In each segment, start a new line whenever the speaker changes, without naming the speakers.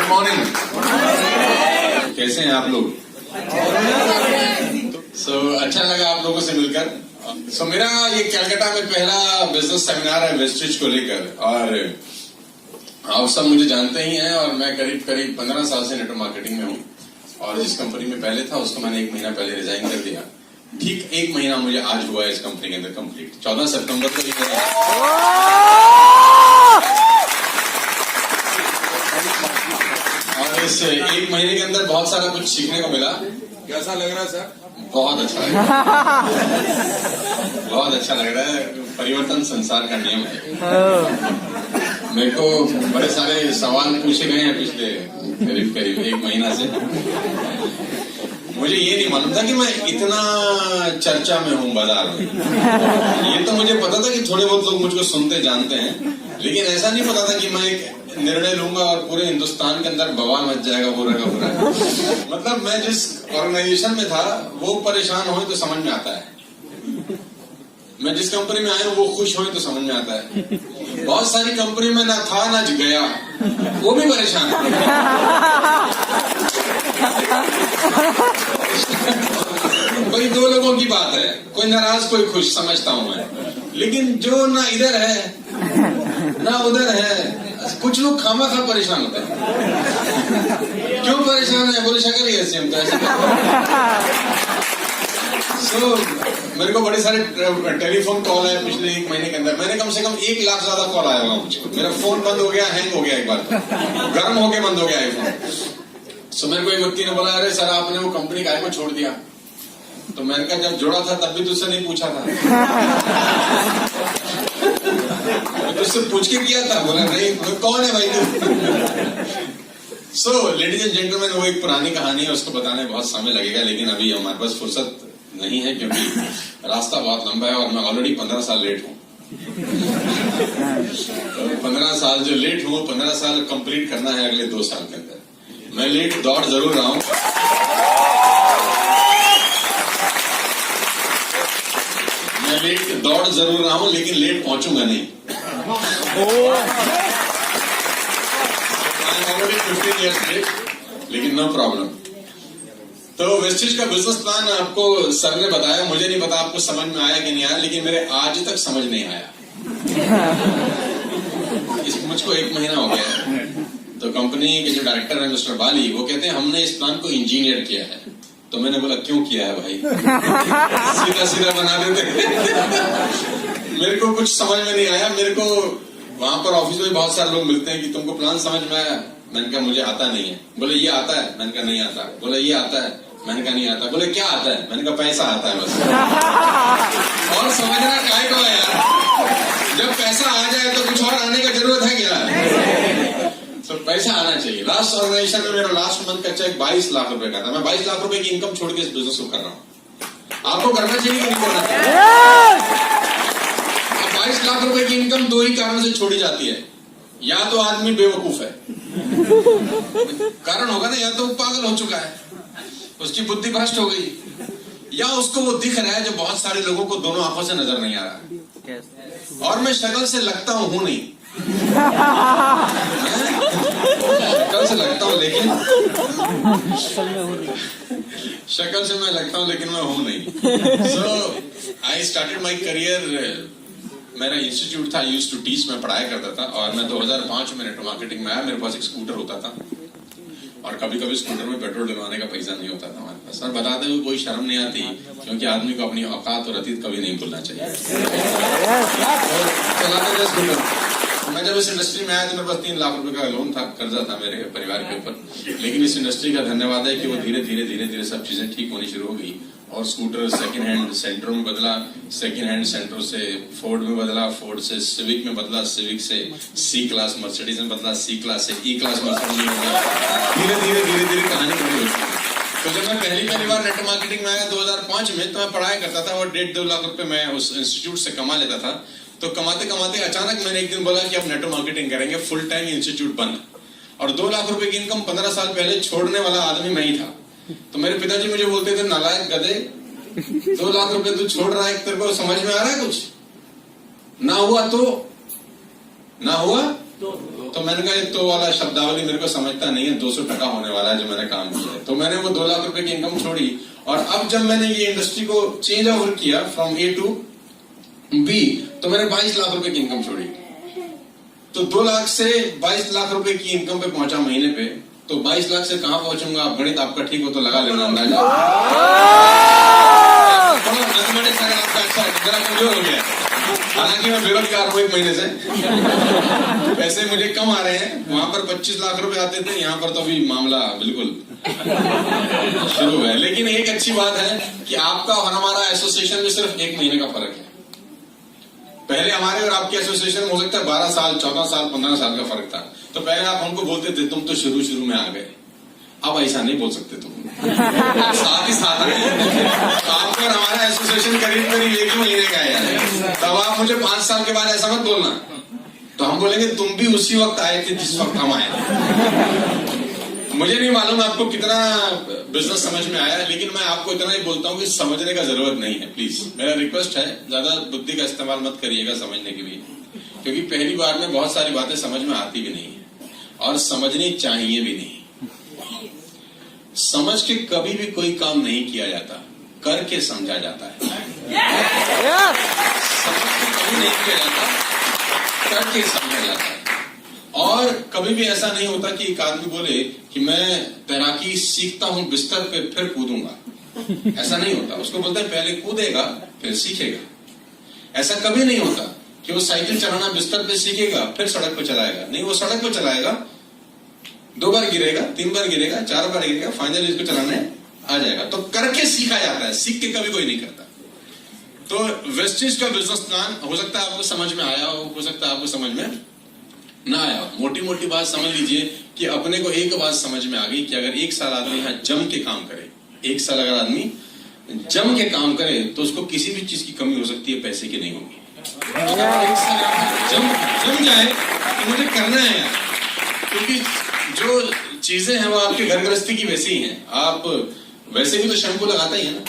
Good morning. कैसे हैं आप लोग? अच्छा लगा आप लोगों से मिलकर। मेरा ये कलकत्ता में पहला बिजनेस सेमिनार है वेस्टिज को लेकर, और आप सब मुझे जानते ही हैं। और मैं करीब 15 साल से नेटवर्क मार्केटिंग में हूँ, और जिस कंपनी में पहले था उसको मैंने 1 महीना पहले रिजाइन कर दिया। ठीक 1 महीना मुझे आज हुआ है इस कंपनी के अंदर कंप्लीट। 14 सितंबर को और इस 1 महीने के अंदर बहुत सारा कुछ सीखने को मिला।
कैसा लग रहा है सर?
बहुत अच्छा लग रहा है, बहुत अच्छा लग रहा है। परिवर्तन संसार का नियम है। मेरे को बड़े सारे सवाल पूछे गए हैं पिछले करीब 1 महीना से। मुझे ये नहीं मालूम था कि मैं इतना चर्चा में हूँ बाजार में। ये तो मुझे पता था कि थोड़े बहुत लोग मुझको सुनते जानते हैं, लेकिन ऐसा नहीं पता था कि मैं एक निर्णय लूंगा और पूरे हिंदुस्तान के अंदर बवाल मच जाएगा पूरा का पूरा। मतलब मैं जिस ऑर्गेनाइजेशन में था वो परेशान हो तो समझ में आता है, मैं जिस कंपनी में आया हूँ वो खुश हो तो समझ में आता है। बहुत सारी कंपनी में ना था ना गया, वो भी परेशान कोई 2 लोगों की बात है, कोई नाराज कोई खुश, समझता हूं मैं। लेकिन जो ना इधर है ना उधर है, कुछ लोग खामा-खा परेशान होते हैं। क्यों परेशान है? बोले शक्ल ही ऐसे हम तो ऐसे। मेरे को बड़े सारे टेलीफोन कॉल आए पिछले 1 महीने के अंदर। मैंने कम से कम 1 लाख ज्यादा कॉल आया होगा मुझको। मेरा फोन बंद हो गया, हैंग हो गया, एक बार गर्म होके बंद हो गया आईफोन। मेरे को एक व्यक्ति ने बोला, अरे सर आपने वो कंपनी काय को छोड़ दिया? तो मैंने कहा जब जोड़ा था तब भी तुझसे नहीं पूछा था, तुझसे पूछ के किया था। बोला नहीं, कौन है भाई तू? लेडीज एंड जेंटलमैन, वो एक पुरानी कहानी है, उसको बताने बहुत समय लगेगा, लेकिन अभी हमारे पास फुर्सत नहीं है क्योंकि रास्ता बहुत लंबा है और मैं ऑलरेडी 15 साल लेट हूँ। 15 साल जो लेट हूँ, 15 साल कंप्लीट करना है अगले 2 साल के अंदर। मैं लेट दौड़ जरूर रहा हूँ, मैं लेट दौड़ जरूर रहा हूँ, लेकिन लेट पहुंचूंगा नहीं। ऑलरेडी 15 years लेट, लेकिन नो प्रॉब्लम। तो वेस्टिज का बिजनेस प्लान आपको सर ने बताया, मुझे नहीं पता आपको समझ में आया कि नहीं आया, लेकिन मेरे आज तक समझ नहीं आया। मुझको 1 महीना हो गया है। तो कंपनी के जो डायरेक्टर है मिस्टर बाली, वो कहते हैं हमने इस प्लान को इंजीनियर किया है। तो मैंने बोला क्यों किया है भाई? सीधा सीधा बना देते। मेरे को कुछ समझ में नहीं आया। मेरे को वहां पर ऑफिस में बहुत सारे लोग मिलते हैं कि तुमको प्लान समझ में आया? मैंने कहा मुझे आता नहीं है। बोले ये आता है? मैंने कहा नहीं आता। बोले ये आता है? मैंने कहा नहीं आता। बोले क्या आता है? मैंने कहा पैसा आता है बस। और समझना काय को है यार, जब पैसा आ जाए तो कुछ और आने का जरूरत है क्या? तो पैसा आना चाहिए। लास्ट ऑर्गेनाइजेशन में मेरा लास्ट मंथ का चेक 22 लाख रुपए का था। मैं 22 लाख रुपए की इनकम छोड़ के इस बिजनेस को कर रहा हूँ। आपको करना चाहिए कि नहीं करना चाहिए? 22 लाख रुपए की इनकम 2 ही कारण से छोड़ी जाती है। या तो आदमी बेवकूफ है, कारण होगा ना, या तो वो पागल हो चुका है, उसकी बुद्धि भ्रष्ट हो गई, या उसको वो दिख रहा है जो बहुत सारे लोगों को दोनों आंखों से नजर नहीं आ रहा। और मैं शक्ल से लगता हूं नहीं, शक्ल से लगता हूं लेकिन शक्ल से मैं लगता हूं लेकिन मैं हूं नहीं। सो आई स्टार्टेड माई करियर। मेरा इंस्टीट्यूट था, यूज्ड टू टीच, मैं पढ़ाया करता था। और मैं 2005 में नेटवर्क मार्केटिंग में आया। मेरे पास एक स्कूटर होता था, और कभी कभी स्कूटर में पेट्रोल डलवाने का पैसा नहीं होता था हमारे पास। और बताते हुए कोई शर्म नहीं आती, क्योंकि आदमी को अपनी औकात और अतीत कभी नहीं भूलना चाहिए। चलाते थे स्कूटर। मैं जब इस इंडस्ट्री में आया तो मेरे पास 3 लाख रुपए का लोन था, कर्जा था मेरे परिवार के ऊपर। लेकिन इस इंडस्ट्री का धन्यवाद है कि वो धीरे धीरे सब चीजें ठीक होनी शुरू हो गई। और स्कूटर सेकंड हैंड सेंटरों में बदला, सेकंड हैंड सेंटरों से फोर्ड में बदला, फोर्ड से सिविक में बदला, सिविक से सी क्लास मर्सिडीज में बदला, सी क्लास से ई क्लास मर्सिडीज में बदला। धीरे धीरे कहानी बड़ी होती। तो जब मैं पहली बार नेटवर्क मार्केटिंग में आया 2005 में, तो मैं पढ़ाया करता था और 1.5-2 लाख रुपए मैं उस इंस्टीट्यूट से कमा लेता था। तो कमाते कमाते अचानक मैंने एक दिन बोला कि अब नेटवर्क मार्केटिंग करेंगे, फुल टाइम इंस्टीट्यूट बंद। और 2 लाख रुपए की इनकम 15 साल पहले छोड़ने वाला आदमी मैं ही था। तो मेरे पिताजी मुझे बोलते थे, नालायक गधे, 2 लाख रुपए तू छोड़ रहा है, तेरे को समझ में आ रहा है कुछ? ना हुआ तो तो मैंने कहा तो वाला शब्दावली मेरे को समझता नहीं है, 200% होने वाला है जो मैंने काम किया है। तो मैंने वो 2 लाख रुपए की इनकम छोड़ी, और अब जब मैंने ये इंडस्ट्री को चेंज ओवर किया फ्रॉम ए टू बी, तो मैंने 22 लाख रुपए की इनकम छोड़ी। तो 2 लाख से 22 लाख रुपए की इनकम पे पहुंचा महीने पे, तो 22 लाख से कहां पहुंचूंगा? आप गणित आपका ठीक हो तो लगा लेना अंदाजा। आपका अच्छा जरा कमजोर हो गया, हालांकि मैं बेरोजगार हूं 1 महीने से, पैसे मुझे कम आ रहे हैं। वहां पर 25 लाख रुपए आते थे, यहाँ पर तो अभी मामला बिल्कुल शुरू है। लेकिन एक अच्छी बात है कि आपका और हमारा एसोसिएशन में सिर्फ 1 महीने का फर्क है। पहले हमारे और आपके एसोसिएशन में हो सकता है 12 साल, 14 साल, 15 साल का फर्क था। तो पहले आप हमको बोलते थे तुम तो शुरू में आ गए, अब ऐसा नहीं बोल सकते तुम, साथ ही साथ आए। तो आपका और हमारा एसोसिएशन करीब 1 महीने का है। तब आप मुझे 5 साल के बाद ऐसा मत बोलना, तो हम बोलेंगे तुम भी उसी वक्त आए थे जिस वक्त हम आए। मुझे नहीं मालूम आपको कितना बिजनेस समझ में आया, लेकिन मैं आपको इतना ही बोलता हूँ कि समझने का जरूरत नहीं है। प्लीज मेरा रिक्वेस्ट है, ज्यादा बुद्धि का इस्तेमाल मत करिएगा समझने के लिए, क्योंकि पहली बार में बहुत सारी बातें समझ में आती भी नहीं है और समझनी चाहिए भी नहीं। समझ के कभी भी कोई काम नहीं किया जाता, करके समझा जाता है। समझ के कभी नहीं किया जाता, करके समझा जाता है। और कभी भी ऐसा नहीं होता कि एक आदमी बोले कि मैं तैराकी सीखता हूं बिस्तर पे फिर कूदूंगा, ऐसा नहीं होता। उसको बोलते हैं पहले कूदेगा फिर सीखेगा। ऐसा कभी नहीं होता कि वो साइकिल चलाना बिस्तर पे सीखेगा फिर सड़क पे चलाएगा, नहीं, वो सड़क पे चलाएगा, 2 बार गिरेगा, 3 बार गिरेगा, 4 बार गिरेगा, फाइनली इसको चलाने आ जाएगा। तो करके सीखा जाता है, सीख के कभी कोई नहीं करता। तो वेस्टेज का बिजनेस प्लान हो सकता है आपको समझ में आया हो सकता है आपको समझ में ना आया। मोटी मोटी बात समझ लीजिए कि अपने को एक बात समझ में आ गई कि अगर 1 साल आदमी यहाँ जम के काम करे, 1 साल अगर आदमी जम के काम करे तो उसको किसी भी चीज की कमी हो सकती है, पैसे की नहीं होगी। अगर 1 साल जम जाए तो मुझे करना है यार, क्योंकि जो चीजें हैं वो आपके घर गृहस्थी की वैसी ही हैं। आप वैसे भी तो शैम्पू लगाते ही है ना,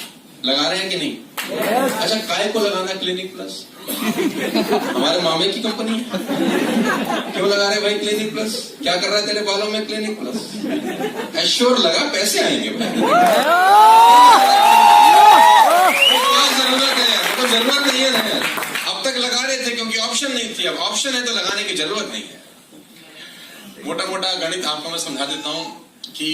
लगा रहे हैं कि नहीं? अच्छा, काय को लगाना क्लिनिक प्लस? हमारे मामे की कंपनी है, क्यों लगा रहे भाई क्लिनिक प्लस? क्या कर रहा है तेरे बालों में क्लिनिक प्लस? एश्योर लगा, पैसे आएंगे भाई। क्या जरूरत है यार? तो जरूरत नहीं है ना, अब तक लगा रहे थे क्योंकि ऑप्शन नहीं थी, अब ऑप्शन है तो लगाने की जरूरत नहीं है। मोटा मोटा गणित आपको मैं समझा देता हूँ कि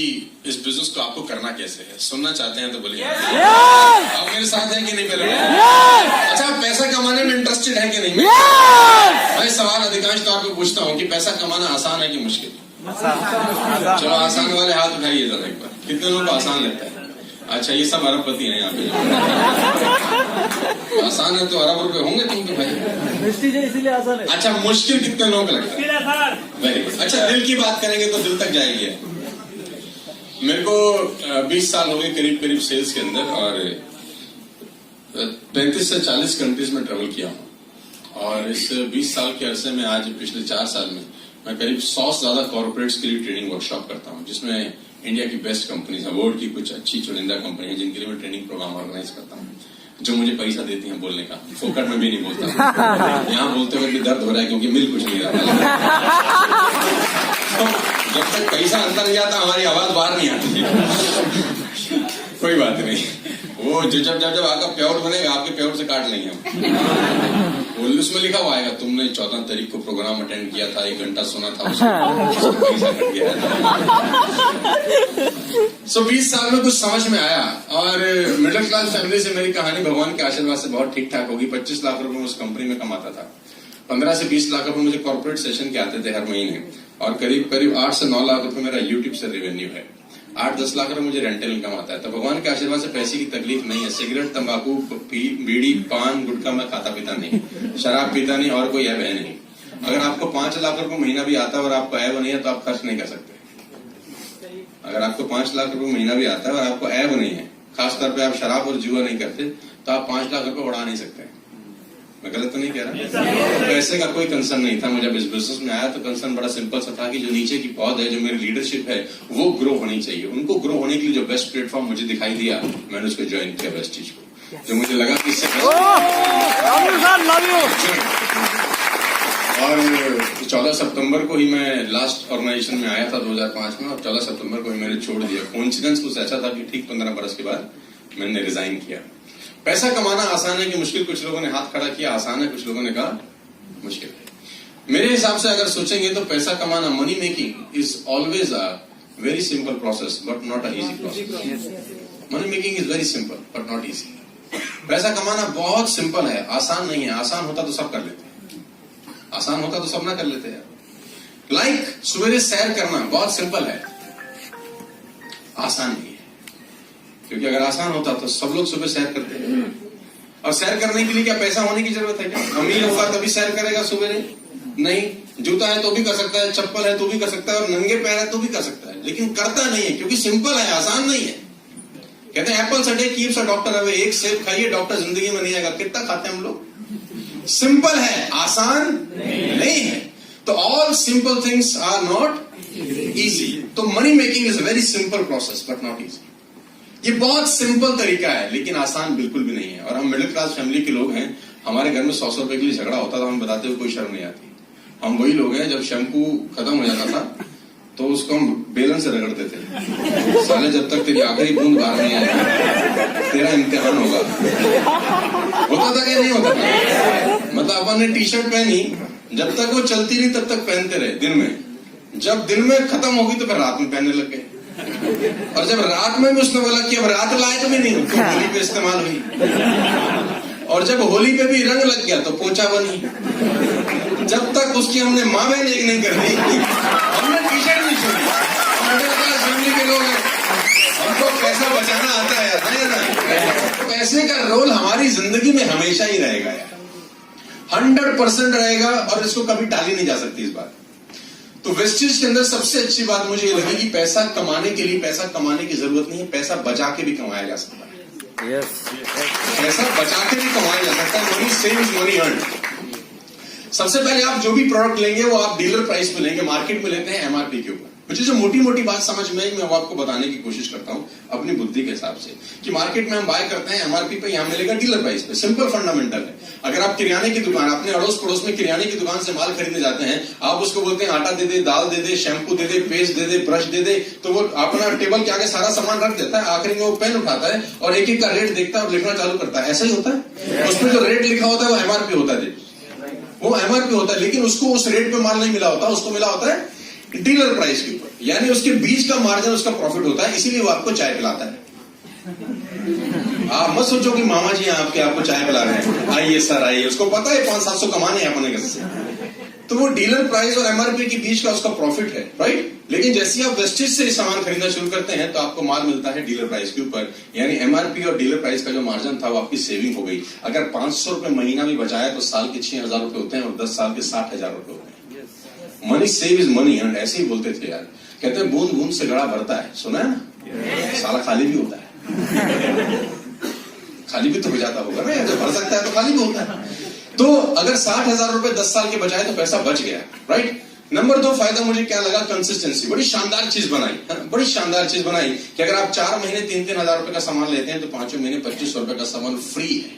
इस बिजनेस को आपको करना कैसे है। सुनना चाहते हैं तो बोलिए, आप मेरे साथ हैं कि नहीं? पहले अच्छा, पैसा कमाने में इंटरेस्टेड है कि नहीं? मैं सवाल अधिकांश तौर पे पूछता हूँ कि पैसा कमाना आसान है कि मुश्किल? चलो आसान वाले हाथ उठाइए जरा एक बार, कितने लोगों को आसान लगता है? अच्छा, ये सब अरबपति हैं यहाँ पे। आसान है तो अरब रुपए होंगे तुम तो भाई, इसीलिए आसान है। अच्छा, मुश्किल कितने लोगों को लगता है? Very good. अच्छा, दिल की बात करेंगे तो दिल तक जाएगी। मेरे को 20 साल हो गए करीब करीब सेल्स के अंदर, और 35 से 40 कंट्रीज में ट्रेवल किया हूँ। और इस 20 साल के अरसे में आज पिछले 4 साल में मैं करीब 100 से ज्यादा कॉर्पोरेट्स के लिए ट्रेनिंग वर्कशॉप करता हूँ, जिसमें इंडिया की बेस्ट कंपनीज, वर्ल्ड की कुछ अच्छी चुनिंदा कंपनी है जिनके लिए मैं ट्रेनिंग प्रोग्राम ऑर्गेनाइज करता हूँ, जो मुझे पैसा देती हैं बोलने का। फोकट में भी नहीं बोलता, यहाँ बोलते हुए भी दर्द हो रहा है क्योंकि मिल कुछ नहीं रहा। तो जब तक पैसा अंदर नहीं आता हमारी आवाज बाहर नहीं आती। कोई बात नहीं, वो जब आपका प्योर बनेगा आपके प्योर से काट लेंगे हम। उसमें लिखा हुआ आएगा तुमने 14 तारीख को प्रोग्राम अटेंड किया था, 1 घंटा सुना था, उसको पैसा कट गया। सो 20 साल में कुछ समझ में आया, और मिडिल क्लास फैमिली से मेरी कहानी भगवान के आशीर्वाद से बहुत ठीक ठाक होगी। 25 लाख रुपए उस कंपनी में कमाता था, 15 से 20 लाख रुपए मुझे कॉर्पोरेट सेशन के आते थे हर महीने, और करीब 8 से 9 लाख रुपए मेरा यूट्यूब से रेवेन्यू है। 8-10 लाख रुपए मुझे रेंटल इनकम आता है। तो भगवान के आशीर्वाद से पैसे की तकलीफ नहीं है। सिगरेट, तंबाकू, बीड़ी, पान, गुटखा मैं खाता पीता नहीं, शराब पीता नहीं, और कोई ऐब है नहीं। अगर आपको 5 लाख रुपए महीना भी आता है और आपको ऐब नहीं है तो आप खर्च नहीं कर सकते। अगर आपको 5 लाख रुपए महीना भी आता है और आपको ऐब नहीं है, खासतौर पर आप शराब और जुआ नहीं करते, तो आप 5 लाख रुपए उड़ा नहीं सकते। मैं गलत तो नहीं कह रहा? पैसे का कोई कंसर्न नहीं था। मुझे इस बिजनेस में आया तो कंसर्न बड़ा सिंपल सा था कि जो नीचे की पौध है, जो मेरी लीडरशिप है, वो ग्रो होनी चाहिए। उनको ग्रो होने के लिए जो बेस्ट प्लेटफॉर्म मुझे दिखाई दिया, मैंने उसको ज्वाइन किया वेस्टीज को, जो मुझे लगा कि इससे और 14 सितंबर को ही मैं लास्ट ऑर्गेनाइजेशन में आया था 2005 में, और 14 सितंबर को ही मैंने छोड़ दिया। कोइंसिडेंस कुछ ऐसा था कि ठीक 15 बरस के बाद मैंने रिजाइन किया। पैसा कमाना आसान है कि मुश्किल? कुछ लोगों ने हाथ खड़ा किया आसान है, कुछ लोगों ने कहा मुश्किल है। मेरे हिसाब से अगर सोचेंगे तो पैसा कमाना, money making is always a very simple process but not a easy process. Money making is very simple but not easy. पैसा कमाना बहुत सिंपल है, आसान नहीं है। आसान होता तो सब कर लेते हैं, आसान होता तो सब ना कर लेते हैं। लाइक सवेरे सैर करना बहुत सिंपल है, आसान नहीं है। क्योंकि अगर आसान होता तो सब लोग सुबह सैर करते हैं। और सैर करने के लिए क्या पैसा होने की जरूरत है क्या? अमीर होगा तभी सैर करेगा सवेरे? नहीं। जूता है तो भी कर सकता है, चप्पल है तो भी कर सकता है, और नंगे पैर है तो भी कर सकता है, लेकिन करता नहीं है क्योंकि सिंपल है, आसान नहीं है। कहते हैं Apple a day keeps a doctor away. एक सेब खाइए, डॉक्टर जिंदगी में नहीं आएगा। कितना खाते हैं हम लोग? सिंपल है, आसान नहीं है। तो all simple things are not easy. तो money making is a very simple process but not easy. ये बहुत सिंपल तरीका है लेकिन आसान बिल्कुल भी नहीं है। और हम मिडिल क्लास फैमिली के लोग हैं, हमारे घर में 100 रुपए के लिए झगड़ा होता था, हम बताते हुए कोई शर्म नहीं आती। हम वही लोग हैं, जब शैम्पू खत्म हो जाता था तो उसको हम बेलन से रगड़ते थे। साले जब तक तेरी आखिरी बूंद बाहर नहीं आएगी तेरा इम्तिहान होगा। होता था क्या? नहीं होता था। मतलब अपन ने टी शर्ट पहनी, जब तक वो चलती रही तब तक पहनते रहे दिन में। जब दिन में खत्म होगी तो फिर रात में पहनने लग गए। और जब रात में भी उसने बोला कि अब रात लायक भी नहीं, तो होली पे इस्तेमाल हुई। और जब होली पे भी रंग लग गया तो पोछा बनी। जब तक उसकी हमने माँ बहन एक नहीं कर दी, हमने टी शर्ट नहीं छोड़ी। मिडिल क्लास फैमिली के लोग हैं, हमको पैसा बचाना आता है ना। पैसे का रोल हमारी जिंदगी में हमेशा ही रहेगा यार, 100% रहेगा, और इसको कभी टाली नहीं जा सकती इस बात। तो वेस्टेज के अंदर सबसे अच्छी बात मुझे ये लगी कि पैसा कमाने के लिए पैसा कमाने की जरूरत नहीं है, पैसा बचा के भी कमाया जा सकता है। पैसा बचा के भी कमाया जा सकता है। Money save is money earn. सबसे पहले आप जो भी प्रोडक्ट लेंगे वो आप डीलर प्राइस पे लेंगे, मार्केट में लेते हैं एमआरपी के ऊपर। मुझे जो मोटी मोटी बात समझ में आई मैं वो आपको बताने की कोशिश करता हूं अपनी बुद्धि के हिसाब से, कि मार्केट में हम बाय करते हैं एमआरपी पे, यहां मिलेगा डीलर प्राइस पे। सिंपल फंडामेंटल है। अगर आप किराने की दुकान, अपने अड़ोस पड़ोस में किराने की दुकान से माल खरीदने जाते हैं, आप उसको बोलते हैं आटा दे दे, दाल दे दे, शैम्पू दे दे, पेस्ट दे दे, ब्रश दे दे, तो वो अपना टेबल के आगे सारा सामान रख देता है। आखिरी में वो पेन उठाता है और एक एक का रेट देखता है और लिखना चालू करता है। ऐसा ही होता है। उसमें जो रेट लिखा होता है वो एमआरपी होता है, वो एमआरपी होता है, लेकिन उसको उस रेट पे माल नहीं मिला होता, उसको मिला होता है डीलर प्राइस के ऊपर, यानी उसके बीच का मार्जिन उसका प्रॉफिट होता है। इसीलिए वो आपको चाय पिलाता है। आप मत सोचो कि मामा जी आपको चाय पिला रहे हैं, आइए सर आइए, उसको पता है 500-700 कमाने हैं अपने घर से। तो वो डीलर प्राइस और एमआरपी के बीच का उसका प्रॉफिट है, राइट। लेकिन जैसे ही आप वेस्टेज से सामान खरीदना शुरू करते हैं तो आपको माल मिलता है डीलर प्राइस के ऊपर, यानी एमआरपी और डीलर प्राइस का जो मार्जिन था वो आपकी सेविंग हो गई। अगर 500 रुपए महीना भी बचाया तो साल के 6,000 रुपए होते हैं और 10 साल के 60,000 रुपए होते हैं। Money save is money earn, ऐसे ही बोलते थे यार। कहते हैं बूंद बूंद से घड़ा भरता है, सुना है ना? साला खाली भी होता है। खाली भी तो हो जाता होगा ना, जब भर सकता है तो खाली भी होता है। तो अगर 60,000 रुपए 10 साल के बचाए तो पैसा बच गया, राइट। नंबर 2 फायदा मुझे क्या लगा? कंसिस्टेंसी। बड़ी शानदार चीज बनाई, बड़ी शानदार चीज बनाई कि अगर आप 4 महीने 3-3 हजार रुपए का सामान लेते हैं तो 5वें महीने 2500 रुपए का सामान फ्री है।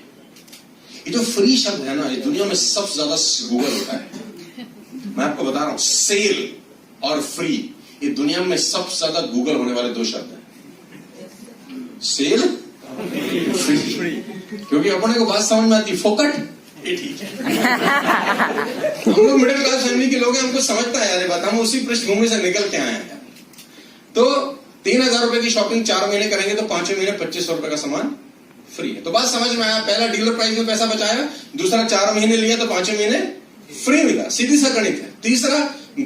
ये जो फ्री शब्द है ना, इस दुनिया में सबसे ज्यादा गूगल होता है। मैं आपको बता रहा हूं, सेल और फ्री, ये दुनिया में सबसे ज्यादा गूगल होने वाले 2 शब्द हैं। Sale, free. क्योंकि अपने को बात समझ में आती, फोकट ये ठीक है। हम लोग मिडिल क्लास फैमिली के लोग हैं, हमको समझता है यार बात, हम उसी पृष्ठभूमि से निकल के आए हैं। तो 3,000 रुपए की शॉपिंग 4 महीने करेंगे तो 5वें महीने 2500 रुपए का सामान फ्री है। तो बात समझ में आया, पहला डीलर प्राइस में पैसा बचाया, दूसरा 4 महीने लिया तो 5वें महीने फ्री मिला, सीधी सा गणित है। तीसरा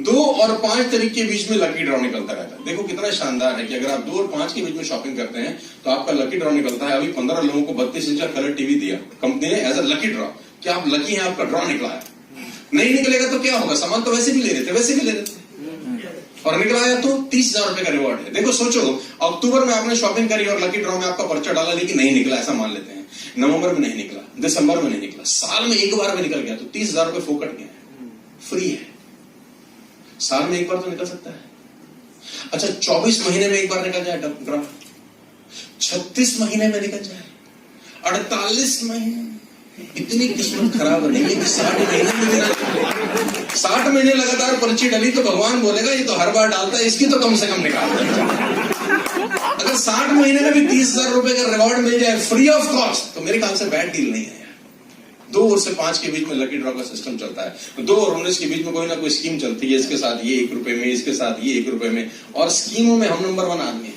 2 और 5 तारीख के बीच में लकी ड्रॉ निकलता रहता है। देखो कितना शानदार है कि अगर आप 2 और 5 के बीच में शॉपिंग करते हैं तो आपका लकी ड्रॉ निकलता है। अभी 15 लोगों को 32 इंच का कलर टीवी दिया कंपनी ने एज अ लकी ड्रॉ, कि आप लकी हैं, आपका ड्रॉ निकला है। नहीं निकलेगा तो क्या होगा? सामान तो वैसे भी ले रहे थे, वैसे भी ले रहे थे, और निकलाया तो 30,000 रुपए का रिवॉर्ड है। देखो सोचो, अक्टूबर में आपने शॉपिंग करी और लकी ड्रॉ में आपका पर्चा डाला, लेकिन नहीं निकला, ऐसा मान लेते हैं। नवंबर में नहीं निकला, दिसंबर में नहीं निकला, साल में एक बार में निकल गया तो 30,000 रुपए फोकट गए, फ्री है। साल में एक बार तो निकल सकता है। अच्छा 24 महीने में एक बार निकल जाए ड्रॉ, 36 महीने में निकल जाए, 48 महीने, इतनी किस्मत खराब नहीं है कि 60 महीने में 60 महीने लगातार पर्ची डली तो भगवान बोलेगा ये तो हर बार डालता है, इसकी तो कम से कम निकाल दे। अगर 60 महीने में भी 30,000 रुपए का रिवॉर्ड मिल जाए फ्री ऑफ कॉस्ट, तो मेरे ख्याल से बैड डील नहीं है। 2 और से 5 के बीच में लकी ड्रॉ का सिस्टम चलता है। 2 और 19 के बीच में कोई ना कोई स्कीम चलती है, इसके साथ ये 1 रुपए में, इसके साथ ये 1 रुपए में, और स्कीमों में हम नंबर 1 आदमी है।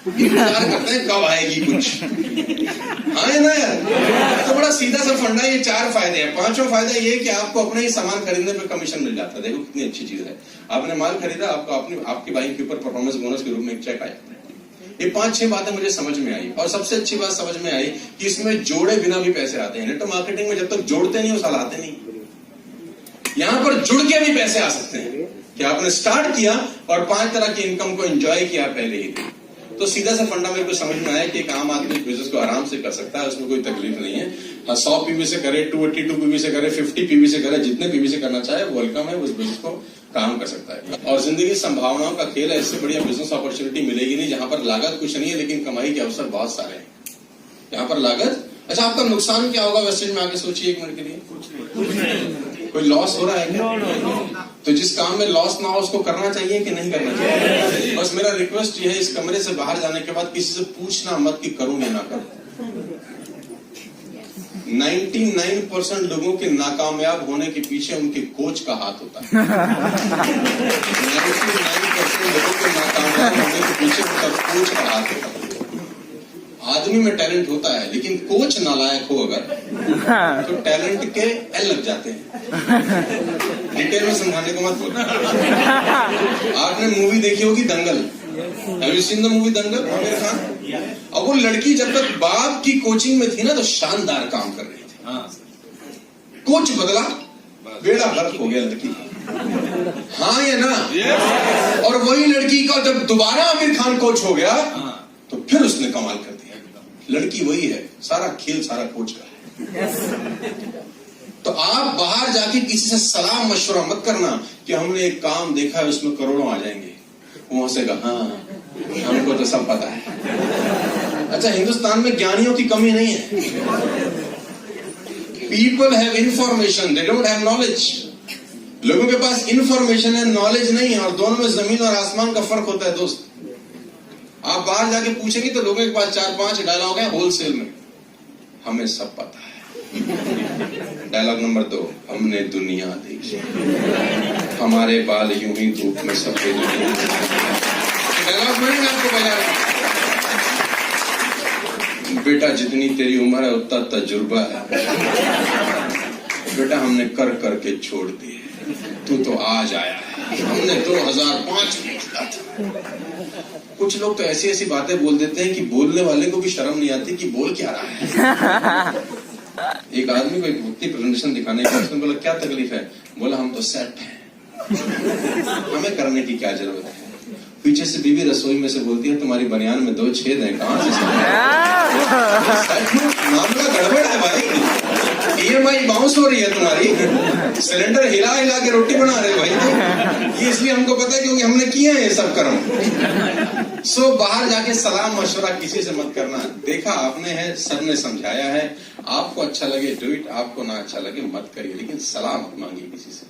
इंतजार करते हैं कब आएगी कुछ। हाँ है ना यार, तो बड़ा सीधा सा फंडा। ये 4 फायदे हैं। 5वां फायदा ये कि आपको अपने ही सामान खरीदने पे कमीशन मिल जाता है। देखो कितनी अच्छी चीज है। आपने माल खरीदा, आपको आपकी बाइक के ऊपर परफॉर्मेंस बोनस के रूप में एक चेक आया। ये 5-6 बातें मुझे समझ में आई, और सबसे अच्छी बात समझ में आई कि इसमें जोड़े बिना भी पैसे आते हैं। नेट मार्केटिंग में जब तक जोड़ते नहीं वो साल आते नहीं। यहां पर जुड़ के भी पैसे आ सकते हैं कि आपने स्टार्ट किया और 5 तरह की इनकम को एंजॉय किया पहले ही। तो सीधा सा फंडा मेरे को समझ में आया कि एक आम आदमी बिजनेस को आराम से कर सकता है, उसमें कोई तकलीफ नहीं है। 100 पीवी से करे, 282 पीवी से करे, 50 पीवी से करे, जितने पीवी से करना चाहे वेलकम है, उस बिजनेस को काम कर सकता है। और जिंदगी संभावनाओं का खेल है। इससे बढ़िया बिजनेस अपॉर्चुनिटी मिलेगी नहीं, जहां पर लागत कुछ नहीं है लेकिन कमाई के अवसर बहुत सारे हैं। यहाँ पर लागत, अच्छा आपका नुकसान क्या होगा वेस्टेज में, आगे सोचिए 1 मिनट के लिए। कोई लॉस हो रहा है क्या? तो जिस काम में लॉस ना हो उसको करना चाहिए कि नहीं करना चाहिए? बस मेरा रिक्वेस्ट ये है, इस कमरे से बाहर जाने के बाद किसी से पूछना मत कि करूं या ना करूं। 99% लोगों के नाकामयाब होने के पीछे उनके कोच का हाथ होता है। 99% लोगों के नाकामयाब होने के पीछे उनका कोच का हाथ होता है। आदमी में टैलेंट होता है लेकिन कोच नालायक हो अगर तो टैलेंट के एल लग जाते हैं। डिटेल में समझाने को मत बोलो। आपने मूवी देखी होगी Dangal, have you seen the movie Dangal? Aamir Khan. अब वो लड़की जब तक बाप की कोचिंग में थी ना तो शानदार काम कर रही थी। कोच बदला, बेड़ा गर्क हो गया लड़की। हाँ या ना? और वही लड़की का जब दोबारा आमिर खान कोच हो गया तो फिर उसने कमाल कर दिया। लड़की वही है, सारा खेल सारा कोच का है। तो आप बाहर जाके किसी से सलाह मशवरा मत करना कि हमने एक काम देखा है उसमें करोड़ों आ जाएंगे। वहां से कहा हाँ हमको तो सब पता है। अच्छा, हिंदुस्तान में ज्ञानियों की कमी नहीं है। People have information, they don't have knowledge. लोगों के पास इंफॉर्मेशन है, नॉलेज नहीं है, और दोनों में जमीन और आसमान का फर्क होता है दोस्त। आप बाहर जाके पूछेंगे तो लोगों के पास 4-5 डायलॉग है होलसेल में, हमें सब पता है। डायलॉग नंबर 2, हमने दुनिया देखी, हमारे बाल यूं ही धूप में सफेद नहीं। डायलॉग मैंने आपको बताया। बेटा जितनी तेरी उम्र है उतना तजुर्बा है। बेटा हमने कर करके छोड़ दिए, तू तो आज आया है। हमने 2005 में किया था। कुछ लोग तो ऐसी ऐसी बातें बोल देते हैं कि बोलने वाले को भी शर्म नहीं आती कि बोल क्या रहा है। एक आदमी को एक भक्ति प्रेजेंटेशन दिखाने का, उसने बोला क्या तकलीफ है? बोला हम तो सेट हैं, हमें करने की क्या जरूरत है। पीछे से बीवी रसोई में से बोलती है तुम्हारी बनियान में 2 छेद हैं, कहां से मामला गड़बड़ है भाई। EMI बाउंस हो रही है तुम्हारी, सिलेंडर हिला हिला के रोटी बना रहे भाई। ये इसलिए हमको पता है क्योंकि हमने किया है ये सब कर्म। सो बाहर जाके सलाह मशवरा किसी से मत करना। देखा आपने है, सबने समझाया है, आपको अच्छा लगे डू इट, आपको ना अच्छा लगे मत करिए, लेकिन सलाह मत मांगिए किसी से।